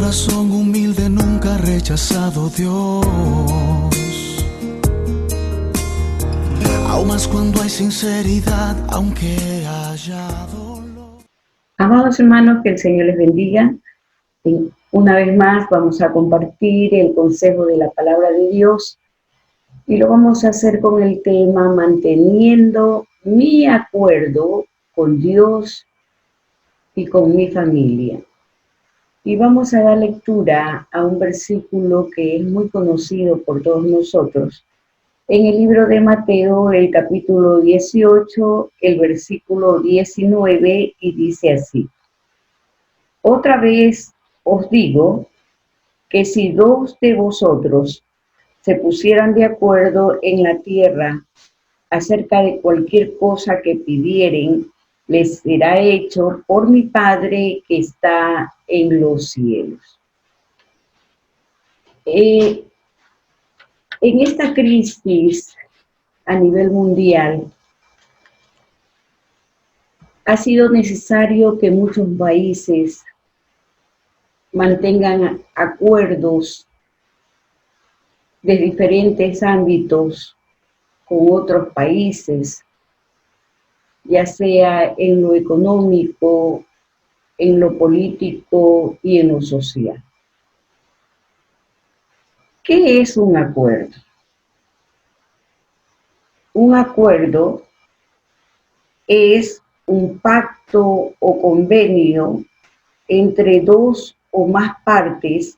corazón humilde nunca ha rechazado Dios, aún más cuando hay sinceridad, aunque haya dolor. Amados hermanos, que el Señor les bendiga. Una vez más vamos a compartir el consejo de la palabra de Dios y lo vamos a hacer con el tema manteniendo mi acuerdo con Dios y con mi familia. Y vamos a dar lectura a un versículo que es muy conocido por todos nosotros. En el libro de Mateo, el capítulo 18, el versículo 19, y dice así: Otra vez os digo que si dos de vosotros se pusieran de acuerdo en la tierra acerca de cualquier cosa que pidieren, les será hecho por mi Padre que está en los cielos. En esta crisis a nivel mundial, ha sido necesario que muchos países mantengan acuerdos de diferentes ámbitos con otros países, ya sea en lo económico, en lo político y en lo social. ¿Qué es un acuerdo? Un acuerdo es un pacto o convenio entre dos o más partes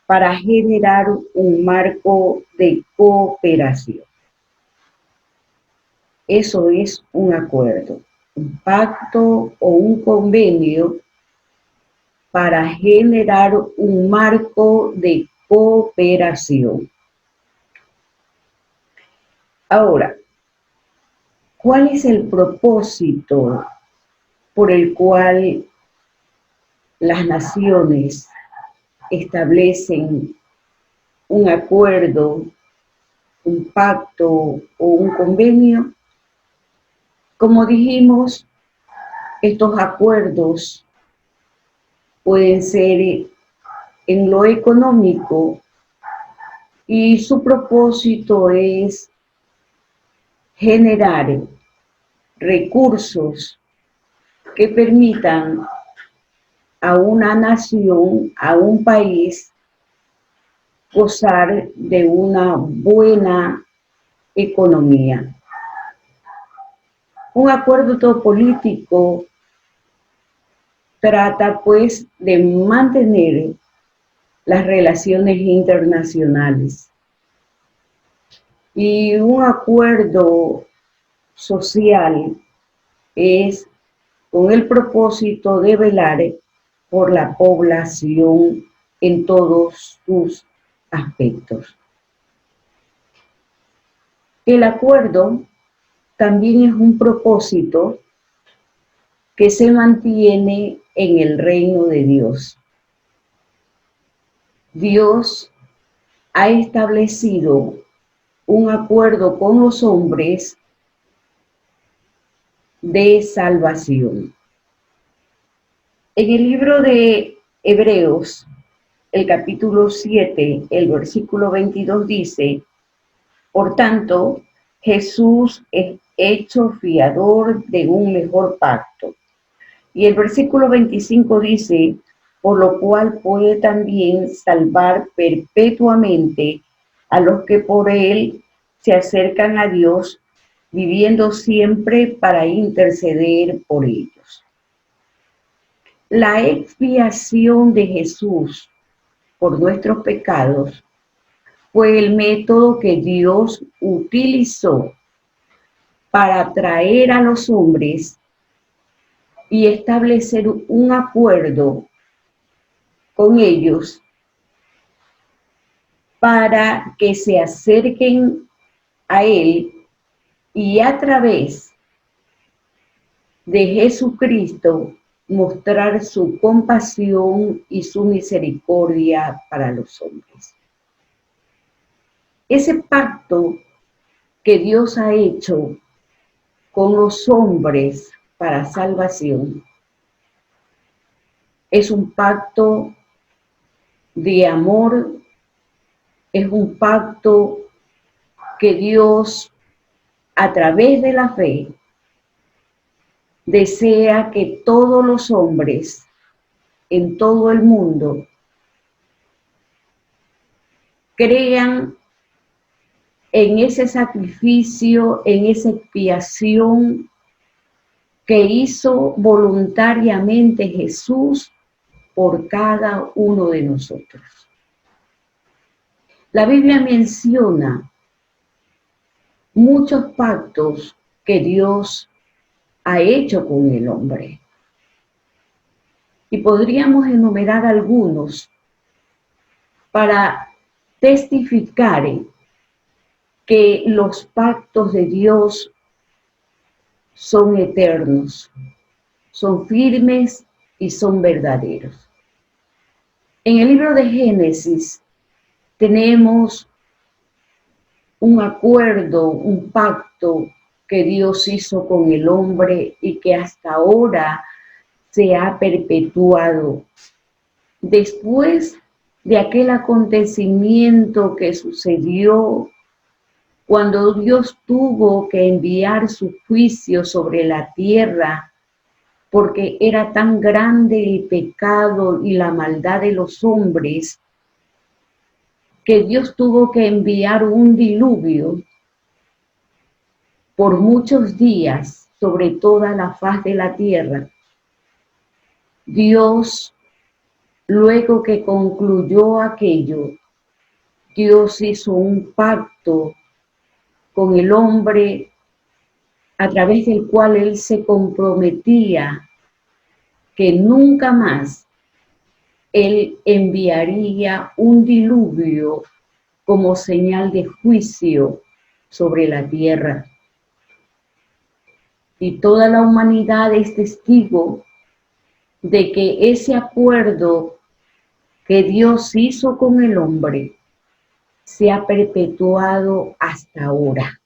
para generar un marco de cooperación. Eso es un acuerdo, un pacto o un convenio para generar un marco de cooperación. Ahora, ¿cuál es el propósito por el cual las naciones establecen un acuerdo, un pacto o un convenio? Como dijimos, estos acuerdos pueden ser en lo económico y su propósito es generar recursos que permitan a una nación, a un país, gozar de una buena economía. Un acuerdo político trata pues de mantener las relaciones internacionales. Y un acuerdo social es con el propósito de velar por la población en todos sus aspectos. El acuerdo también es un propósito que se mantiene en el reino de Dios. Dios ha establecido un acuerdo con los hombres de salvación. En el libro de Hebreos, el capítulo 7, el versículo 22 dice: Por tanto, Jesús es hecho fiador de un mejor pacto. Y el versículo 25 dice: por lo cual puede también salvar perpetuamente a los que por él se acercan a Dios, viviendo siempre para interceder por ellos. La expiación de Jesús por nuestros pecados fue el método que Dios utilizó para atraer a los hombres y establecer un acuerdo con ellos para que se acerquen a Él y a través de Jesucristo mostrar su compasión y su misericordia para los hombres. Ese pacto que Dios ha hecho con los hombres para salvación es un pacto de amor, es un pacto que Dios, a través de la fe, desea que todos los hombres en todo el mundo crean en ese sacrificio, en esa expiación que hizo voluntariamente Jesús por cada uno de nosotros. La Biblia menciona muchos pactos que Dios ha hecho con el hombre. Y podríamos enumerar algunos para testificar que los pactos de Dios son eternos, son firmes y son verdaderos. En el libro de Génesis tenemos un acuerdo, un pacto que Dios hizo con el hombre y que hasta ahora se ha perpetuado. Después de aquel acontecimiento que sucedió cuando Dios tuvo que enviar su juicio sobre la tierra, porque era tan grande el pecado y la maldad de los hombres, que Dios tuvo que enviar un diluvio por muchos días sobre toda la faz de la tierra. Dios, luego que concluyó aquello, Dios hizo un pacto con el hombre a través del cual él se comprometía que nunca más él enviaría un diluvio como señal de juicio sobre la tierra. Y toda la humanidad es testigo de que ese acuerdo que Dios hizo con el hombre se ha perpetuado hasta ahora.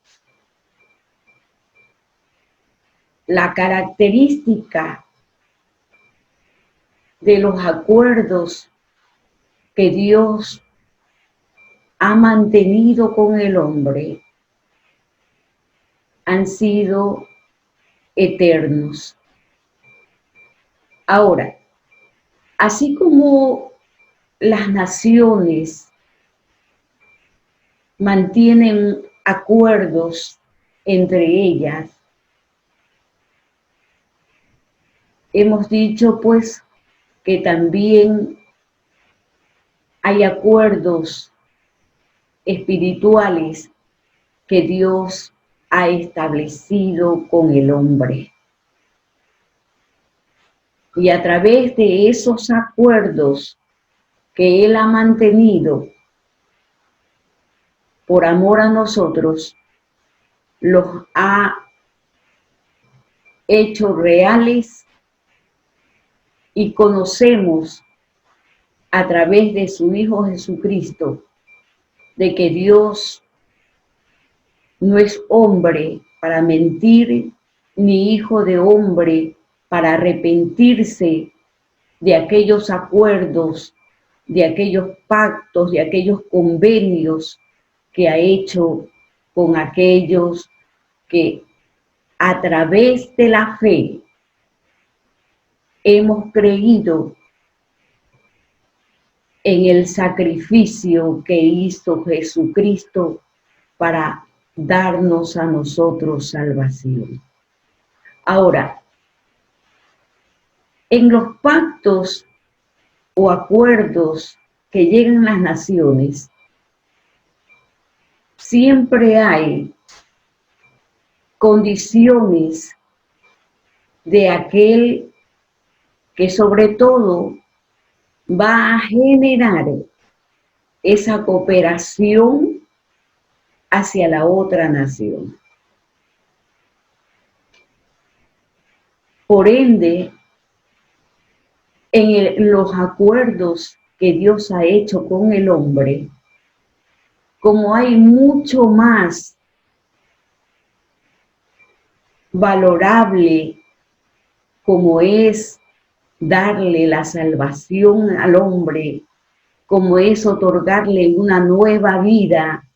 La característica de los acuerdos que Dios ha mantenido con el hombre han sido eternos. Ahora, así como las naciones mantienen acuerdos entre ellas, hemos dicho pues que también hay acuerdos espirituales que Dios ha establecido con el hombre. Y a través de esos acuerdos que Él ha mantenido por amor a nosotros, los ha hecho reales y conocemos a través de su Hijo Jesucristo de que Dios no es hombre para mentir, ni hijo de hombre para arrepentirse de aquellos acuerdos, de aquellos pactos, de aquellos convenios que ha hecho con aquellos que a través de la fe hemos creído en el sacrificio que hizo Jesucristo para darnos a nosotros salvación. Ahora, en los pactos o acuerdos que llegan las naciones, siempre hay condiciones de aquel que sobre todo va a generar esa cooperación hacia la otra nación. Por ende, en los acuerdos que Dios ha hecho con el hombre, como hay mucho más valorable como es darle la salvación al hombre como es otorgarle una nueva vida,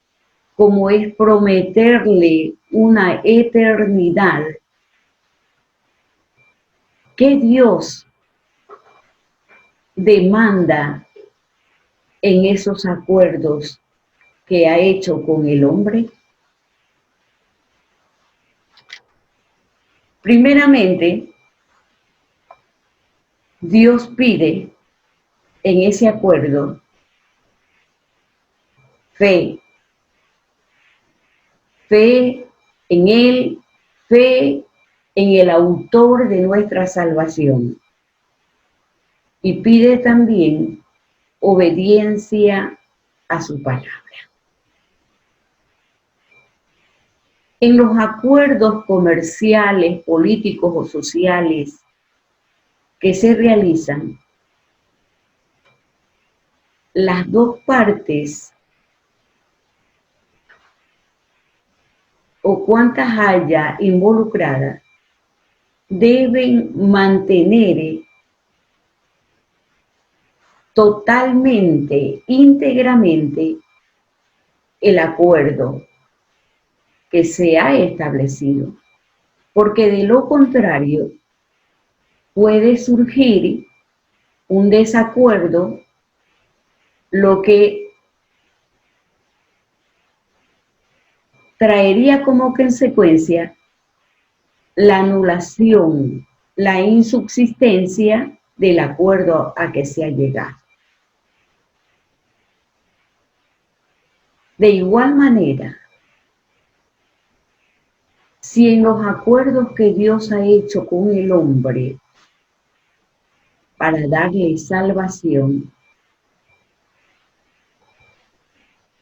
como es prometerle una eternidad. ¿Qué Dios demanda en esos acuerdos que ha hecho con el hombre? Primeramente, Dios pide en ese acuerdo fe, fe en Él, fe en el autor de nuestra salvación. Y pide también obediencia a su palabra. En los acuerdos comerciales, políticos o sociales que se realizan, las dos partes, o cuantas haya involucradas, deben mantener totalmente, íntegramente, el acuerdo que se ha establecido, porque de lo contrario puede surgir un desacuerdo, lo que traería como consecuencia la anulación, la insubsistencia del acuerdo a que se ha llegado. De igual manera, si en los acuerdos que Dios ha hecho con el hombre para darle salvación,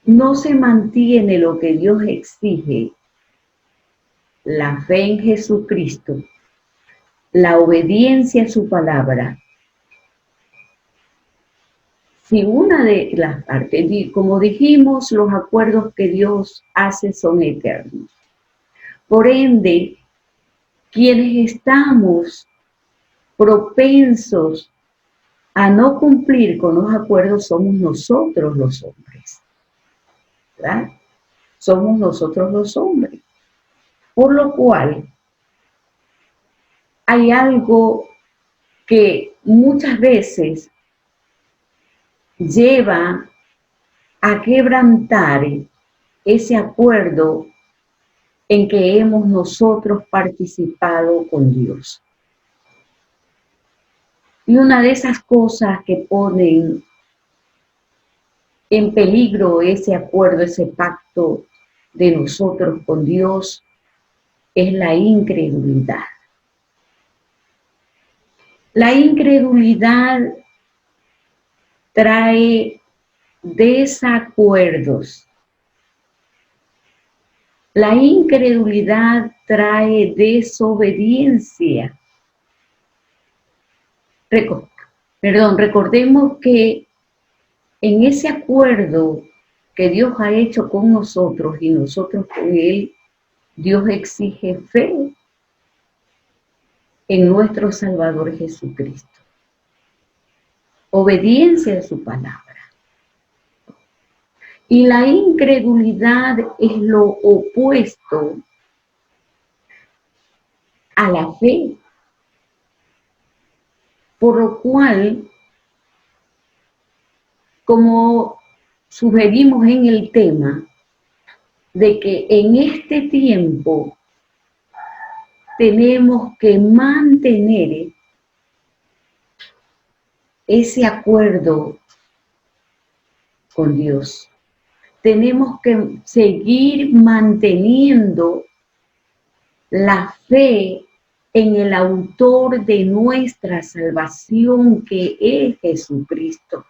no se mantiene lo que Dios exige, la fe en Jesucristo, la obediencia a su palabra, si una de las partes, como dijimos, los acuerdos que Dios hace son eternos. Por ende, quienes estamos propensos a no cumplir con los acuerdos somos nosotros los hombres, ¿verdad? Somos nosotros los hombres. Por lo cual, hay algo que muchas veces lleva a quebrantar ese acuerdo en que hemos nosotros participado con Dios. Y una de esas cosas que ponen en peligro ese acuerdo, ese pacto de nosotros con Dios, es la incredulidad. La incredulidad trae desacuerdos. La incredulidad trae desobediencia. Recordemos que en ese acuerdo que Dios ha hecho con nosotros y nosotros con Él, Dios exige fe en nuestro Salvador Jesucristo. Obediencia a su palabra. Y la incredulidad es lo opuesto a la fe. Por lo cual, como sugerimos en el tema, de que en este tiempo tenemos que mantener ese acuerdo con Dios. Tenemos que seguir manteniendo la fe en el autor de nuestra salvación, que es Jesucristo.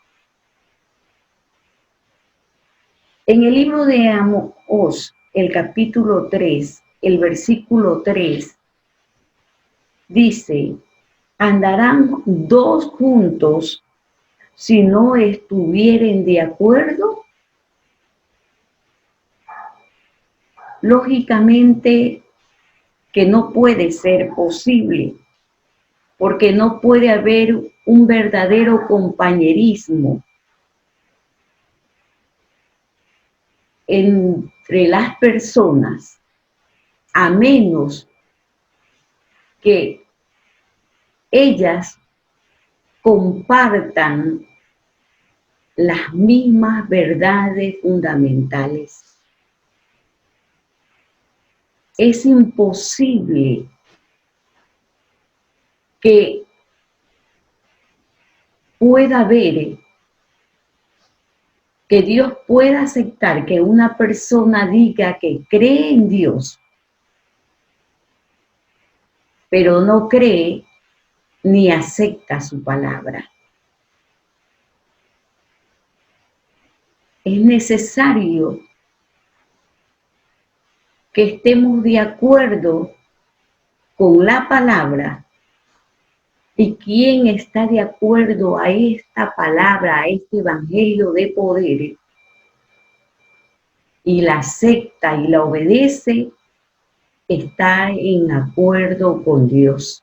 En el libro de Amós, el capítulo 3, el versículo 3, dice: ¿andarán dos juntos si no estuvieren de acuerdo? Lógicamente que no puede ser posible, porque no puede haber un verdadero compañerismo entre las personas, a menos que ellas compartan las mismas verdades fundamentales. Es imposible que pueda haber, que Dios pueda aceptar que una persona diga que cree en Dios, pero no cree ni acepta su palabra. Es necesario que estemos de acuerdo con la palabra, y quien está de acuerdo a esta palabra, a este evangelio de poder, y la acepta y la obedece, está en acuerdo con Dios.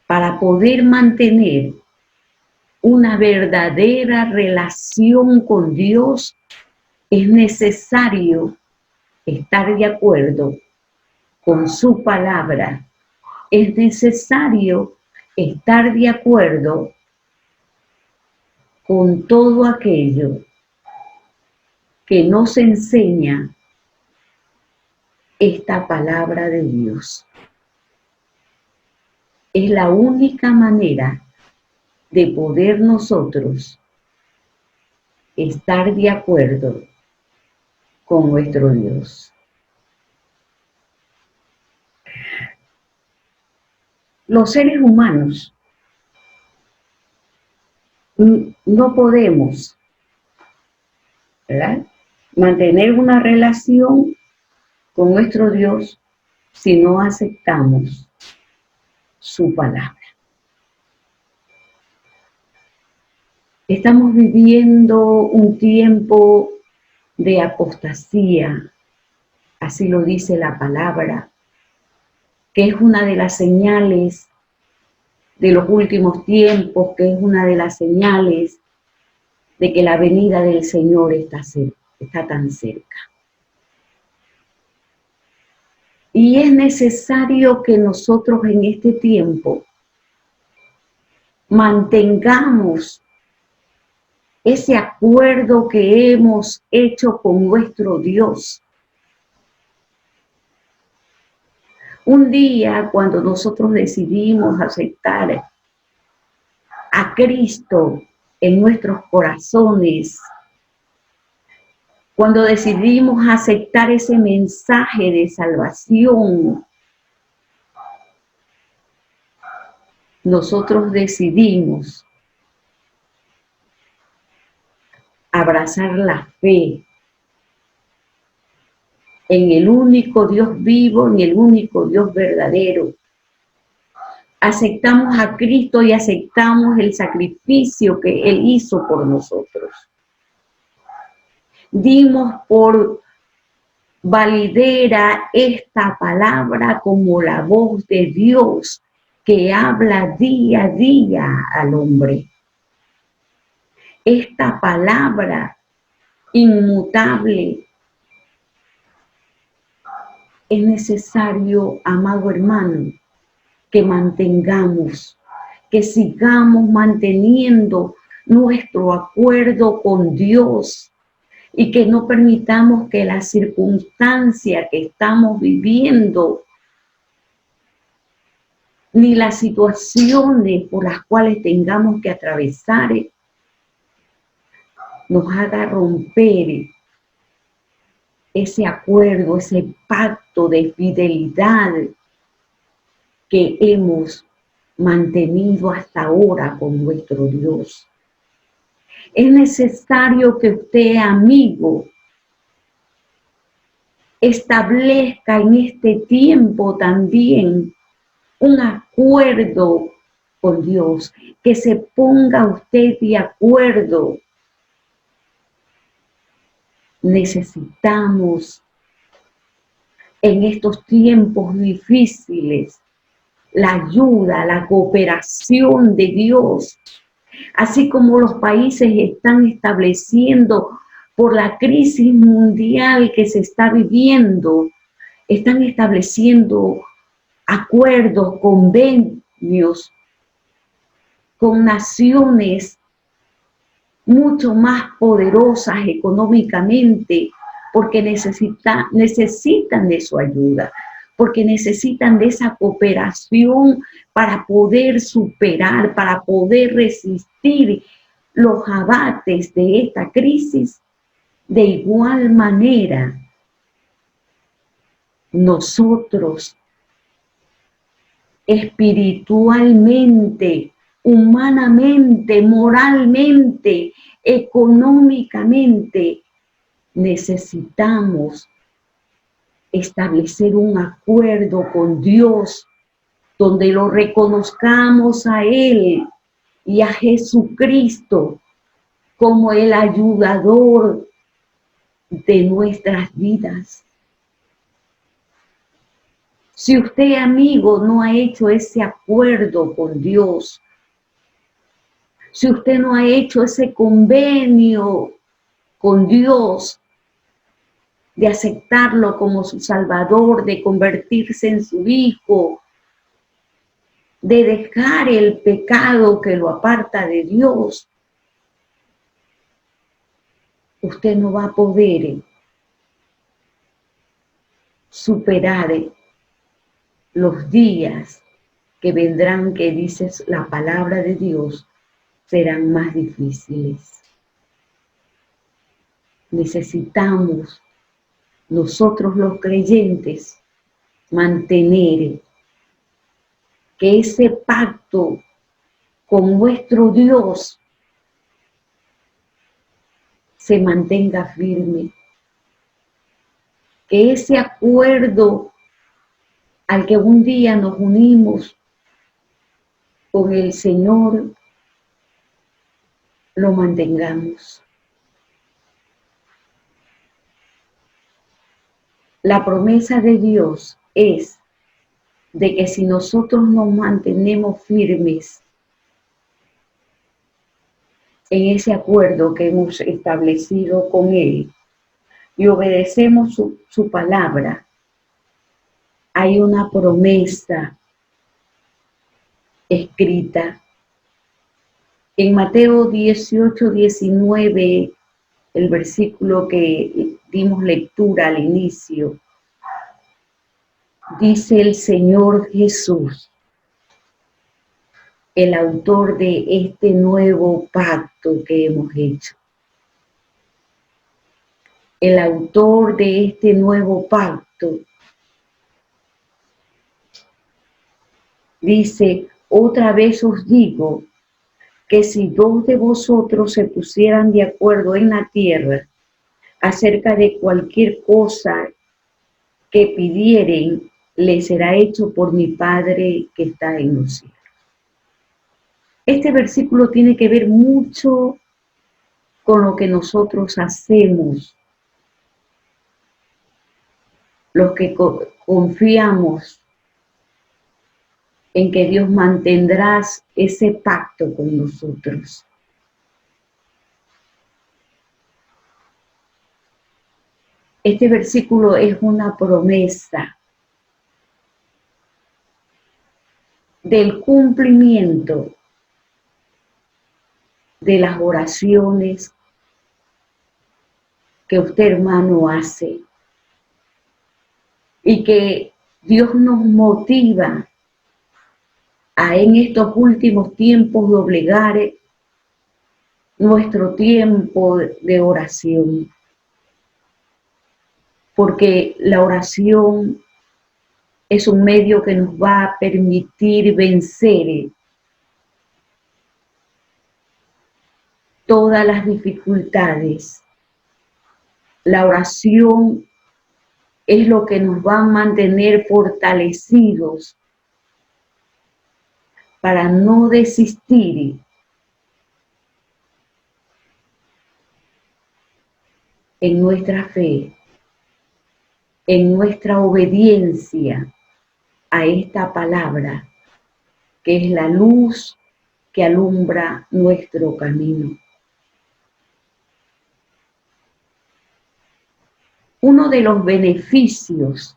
Para poder mantener una verdadera relación con Dios, es necesario estar de acuerdo con su palabra. Es necesario estar de acuerdo con todo aquello que nos enseña esta palabra de Dios. Es la única manera de poder nosotros estar de acuerdo con nuestro Dios. Los seres humanos no podemos, ¿verdad?, mantener una relación con nuestro Dios si no aceptamos su palabra. Estamos viviendo un tiempo de apostasía, así lo dice la palabra, que es una de las señales de los últimos tiempos, que es una de las señales de que la venida del Señor está tan cerca. Y es necesario que nosotros en este tiempo mantengamos ese acuerdo que hemos hecho con nuestro Dios. Un día, cuando nosotros decidimos aceptar a Cristo en nuestros corazones, cuando decidimos aceptar ese mensaje de salvación, nosotros decidimos abrazar la fe en el único Dios vivo, en el único Dios verdadero. Aceptamos a Cristo y aceptamos el sacrificio que Él hizo por nosotros. Dimos por validera esta palabra como la voz de Dios que habla día a día al hombre. Esta palabra inmutable. Es necesario, amado hermano, que mantengamos, que sigamos manteniendo nuestro acuerdo con Dios y que no permitamos que la circunstancia que estamos viviendo ni las situaciones por las cuales tengamos que atravesar nos haga romper ese acuerdo, ese pacto de fidelidad que hemos mantenido hasta ahora con nuestro Dios. Es necesario que usted, amigo, establezca en este tiempo también un acuerdo con Dios, que se ponga usted de acuerdo. Necesitamos en estos tiempos difíciles la ayuda, la cooperación de Dios así como los países están estableciendo por la crisis mundial que se está viviendo, están estableciendo acuerdos, convenios con naciones mucho más poderosas económicamente, porque necesitan de su ayuda, porque necesitan de esa cooperación para poder superar, para poder resistir los abates de esta crisis. De igual manera, nosotros espiritualmente, humanamente, moralmente, económicamente, necesitamos establecer un acuerdo con Dios donde lo reconozcamos a Él y a Jesucristo como el ayudador de nuestras vidas. Si usted, amigo, no ha hecho ese acuerdo con Dios, si usted no ha hecho ese convenio con Dios de aceptarlo como su Salvador, de convertirse en su Hijo, de dejar el pecado que lo aparta de Dios, usted no va a poder superar los días que vendrán, que dice la palabra de Dios, serán más difíciles. Necesitamos nosotros los creyentes mantener que ese pacto con nuestro Dios se mantenga firme, que ese acuerdo al que un día nos unimos con el Señor lo mantengamos. La promesa de Dios es de que si nosotros nos mantenemos firmes en ese acuerdo que hemos establecido con Él y obedecemos su palabra, hay una promesa escrita en Mateo 18, 19, el versículo que dimos lectura al inicio. Dice el Señor Jesús, el autor de este nuevo pacto que hemos hecho. El autor de este nuevo pacto dice, otra vez os digo que si dos de vosotros se pusieran de acuerdo en la tierra acerca de cualquier cosa que pidieren, le será hecho por mi Padre que está en los cielos. Este versículo tiene que ver mucho con lo que nosotros hacemos, los que confiamos en que Dios mantendrá ese pacto con nosotros. Este versículo es una promesa del cumplimiento de las oraciones que usted, hermano, hace y que Dios nos motiva a en estos últimos tiempos doblegar nuestro tiempo de oración, porque la oración es un medio que nos va a permitir vencer todas las dificultades. La oración es lo que nos va a mantener fortalecidos para no desistir en nuestra fe, en nuestra obediencia a esta palabra, que es la luz que alumbra nuestro camino. Uno de los beneficios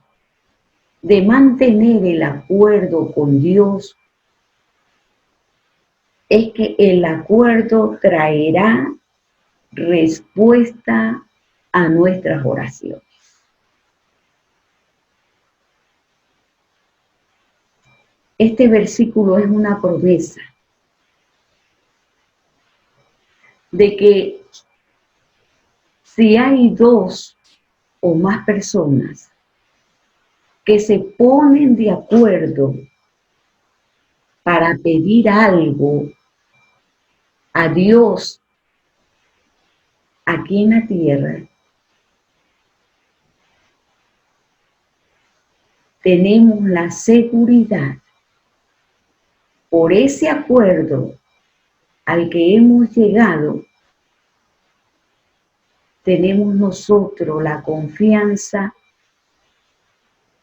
de mantener el acuerdo con Dios es que el acuerdo traerá respuesta a nuestras oraciones. Este versículo es una promesa de que si hay dos o más personas que se ponen de acuerdo para pedir algo a Dios aquí en la tierra, tenemos la seguridad por ese acuerdo al que hemos llegado, tenemos nosotros la confianza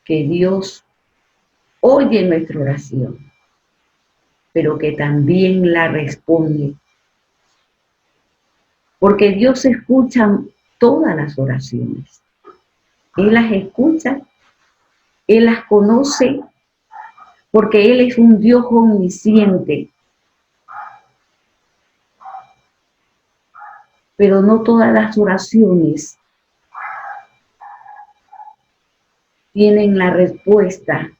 que Dios oye nuestra oración, pero que también la responde. Porque Dios escucha todas las oraciones. Él las escucha, Él las conoce, porque Él es un Dios omnisciente. Pero no todas las oraciones tienen la respuesta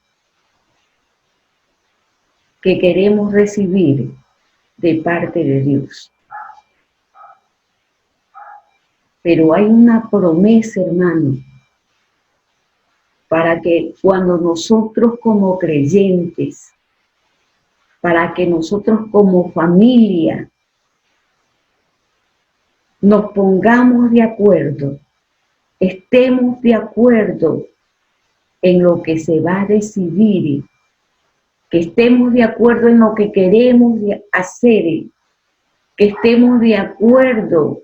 que queremos recibir de parte de Dios. Pero hay una promesa, hermano, para que cuando nosotros como creyentes, para que nosotros como familia nos pongamos de acuerdo, estemos de acuerdo en lo que se va a decidir, que estemos de acuerdo en lo que queremos hacer, que estemos de acuerdo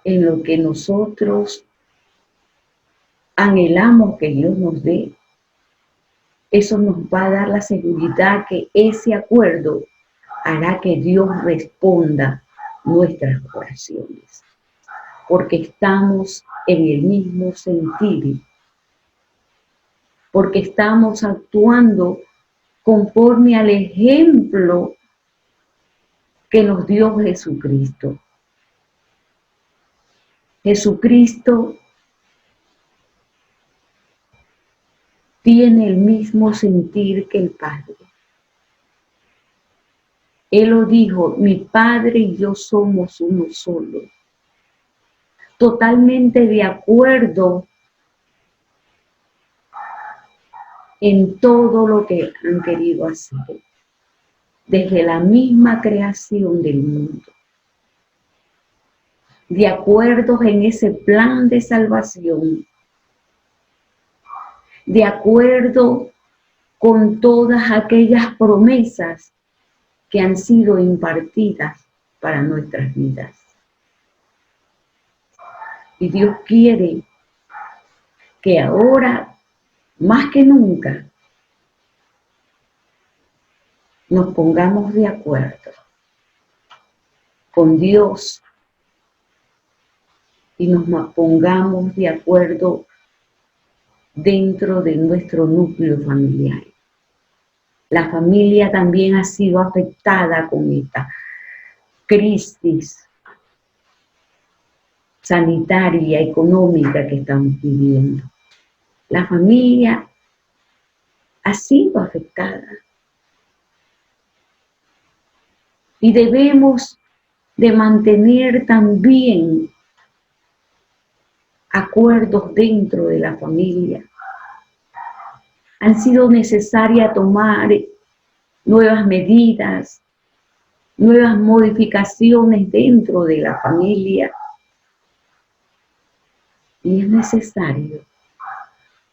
en lo que nosotros anhelamos que Dios nos dé. Eso nos va a dar la seguridad que ese acuerdo hará que Dios responda nuestras oraciones, porque estamos en el mismo sentir, porque estamos actuando conforme al ejemplo que nos dio Jesucristo. Jesucristo tiene el mismo sentir que el Padre. Él lo dijo, mi Padre y yo somos uno solo. Totalmente de acuerdo en todo lo que han querido hacer, desde la misma creación del mundo. De acuerdo en ese plan de salvación, de acuerdo con todas aquellas promesas que han sido impartidas para nuestras vidas. Y Dios quiere que ahora, más que nunca, nos pongamos de acuerdo con Dios y nos pongamos de acuerdo dentro de nuestro núcleo familiar. La familia también ha sido afectada con esta crisis sanitaria, económica que estamos viviendo. La familia ha sido afectada. Y debemos de mantener también acuerdos dentro de la familia. Han sido necesarias tomar nuevas medidas, nuevas modificaciones dentro de la familia. Y es necesario,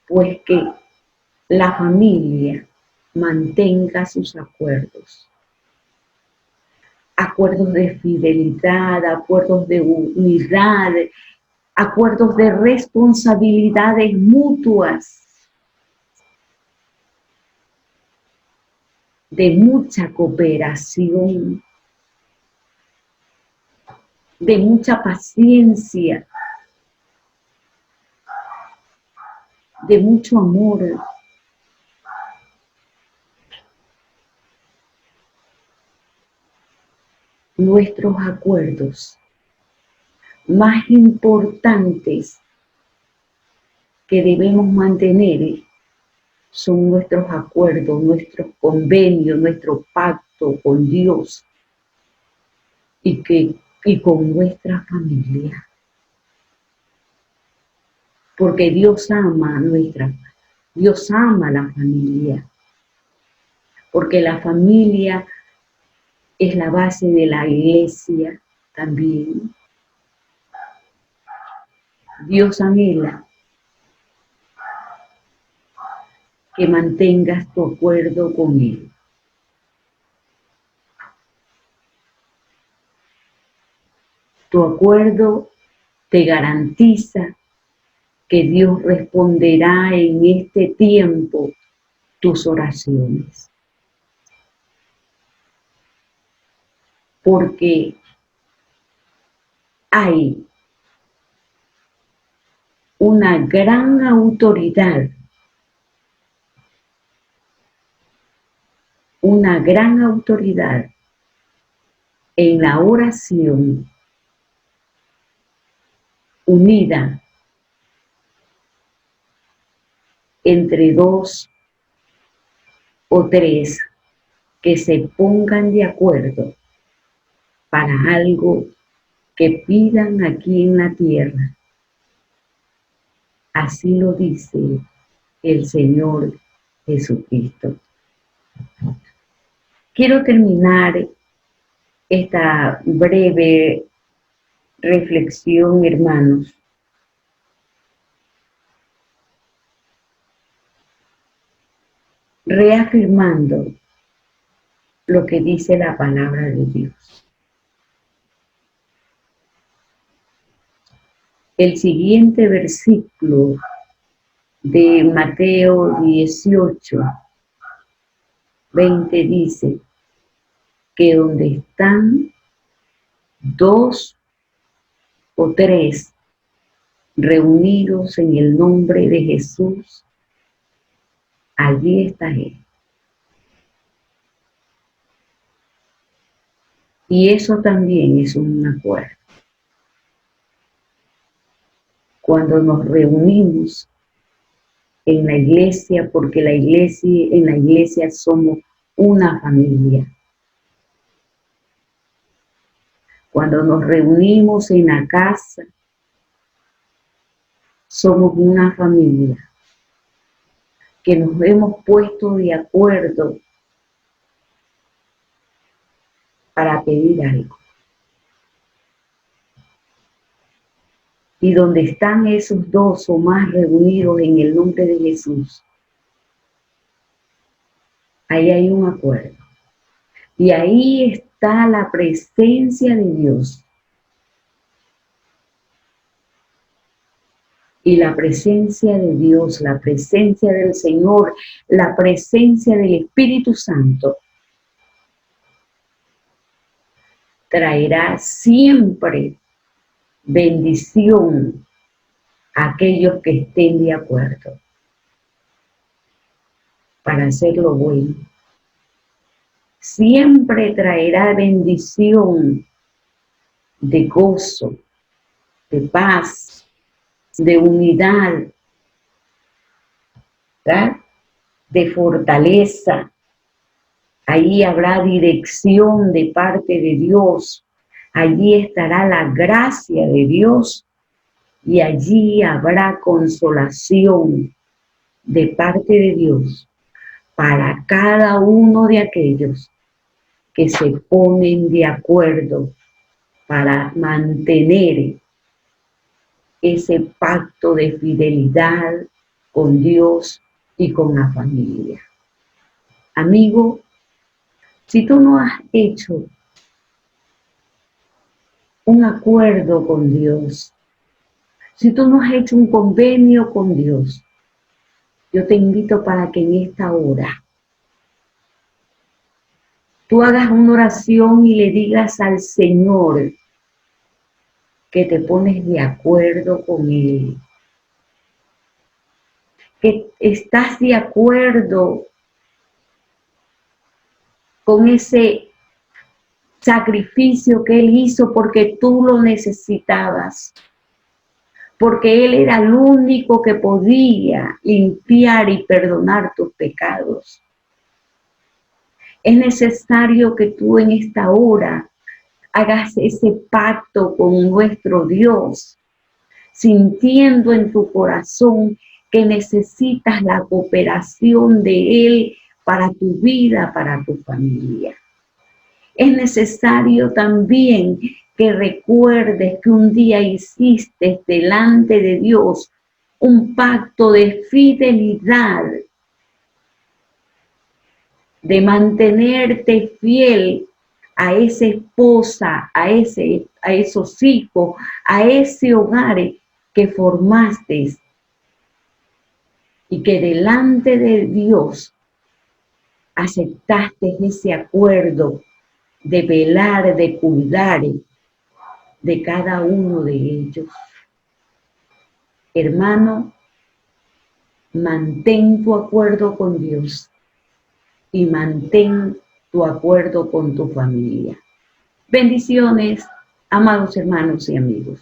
pues, que la familia mantenga sus acuerdos. Acuerdos de fidelidad, acuerdos de unidad, acuerdos de responsabilidades mutuas. de mucha cooperación, de mucha paciencia, de mucho amor. Nuestros acuerdos más importantes que debemos mantener son nuestros acuerdos, nuestros convenios, nuestro pacto con Dios y con nuestra familia. Porque Dios ama a Dios ama a la familia. Porque la familia es la base de la iglesia también. Dios anhela que mantengas tu acuerdo con Él. Tu acuerdo te garantiza que Dios responderá en este tiempo tus oraciones. Porque hay una gran autoridad en la oración unida entre dos o tres que se pongan de acuerdo para algo que pidan aquí en la tierra. Así lo dice el Señor Jesucristo. Quiero terminar esta breve reflexión, hermanos, reafirmando lo que dice la palabra de Dios. El siguiente versículo de Mateo 18, 20 dice que donde están dos o tres reunidos en el nombre de Jesús, allí está Él. Y eso también es un acuerdo. Cuando nos reunimos en la iglesia, porque en la iglesia somos una familia. Cuando nos reunimos en la casa, somos una familia que nos hemos puesto de acuerdo para pedir algo. Y donde están esos dos o más reunidos en el nombre de Jesús, ahí hay un acuerdo. Y ahí está la presencia de Dios. Y la presencia de Dios, la presencia del Señor, la presencia del Espíritu Santo traerá siempre bendición a aquellos que estén de acuerdo para hacer lo bueno. Siempre traerá bendición de gozo, de paz, de unidad, ¿verdad? De fortaleza. Ahí habrá dirección de parte de Dios. Allí estará la gracia de Dios y allí habrá consolación de parte de Dios para cada uno de aquellos que se ponen de acuerdo para mantener ese pacto de fidelidad con Dios y con la familia. Amigo, si tú no has hecho un acuerdo con Dios, si tú no has hecho un convenio con Dios, yo te invito para que en esta hora tú hagas una oración y le digas al Señor que te pones de acuerdo con Él, que estás de acuerdo con ese sacrificio que Él hizo porque tú lo necesitabas, porque Él era el único que podía limpiar y perdonar tus pecados. Es necesario que tú en esta hora hagas ese pacto con nuestro Dios, sintiendo en tu corazón que necesitas la cooperación de Él para tu vida, para tu familia. Es necesario también que recuerdes que un día hiciste delante de Dios un pacto de fidelidad, de mantenerte fiel a esa esposa, a esos hijos, a ese hogar que formaste, y que delante de Dios aceptaste ese acuerdo de velar, de cuidar de cada uno de ellos. Hermano, mantén tu acuerdo con Dios y mantén tu acuerdo con tu familia. Bendiciones, amados hermanos y amigos.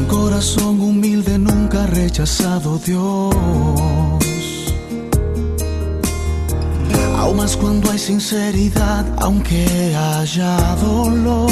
Corazón humilde nunca ha rechazado Dios, aún más cuando hay sinceridad, aunque haya dolor.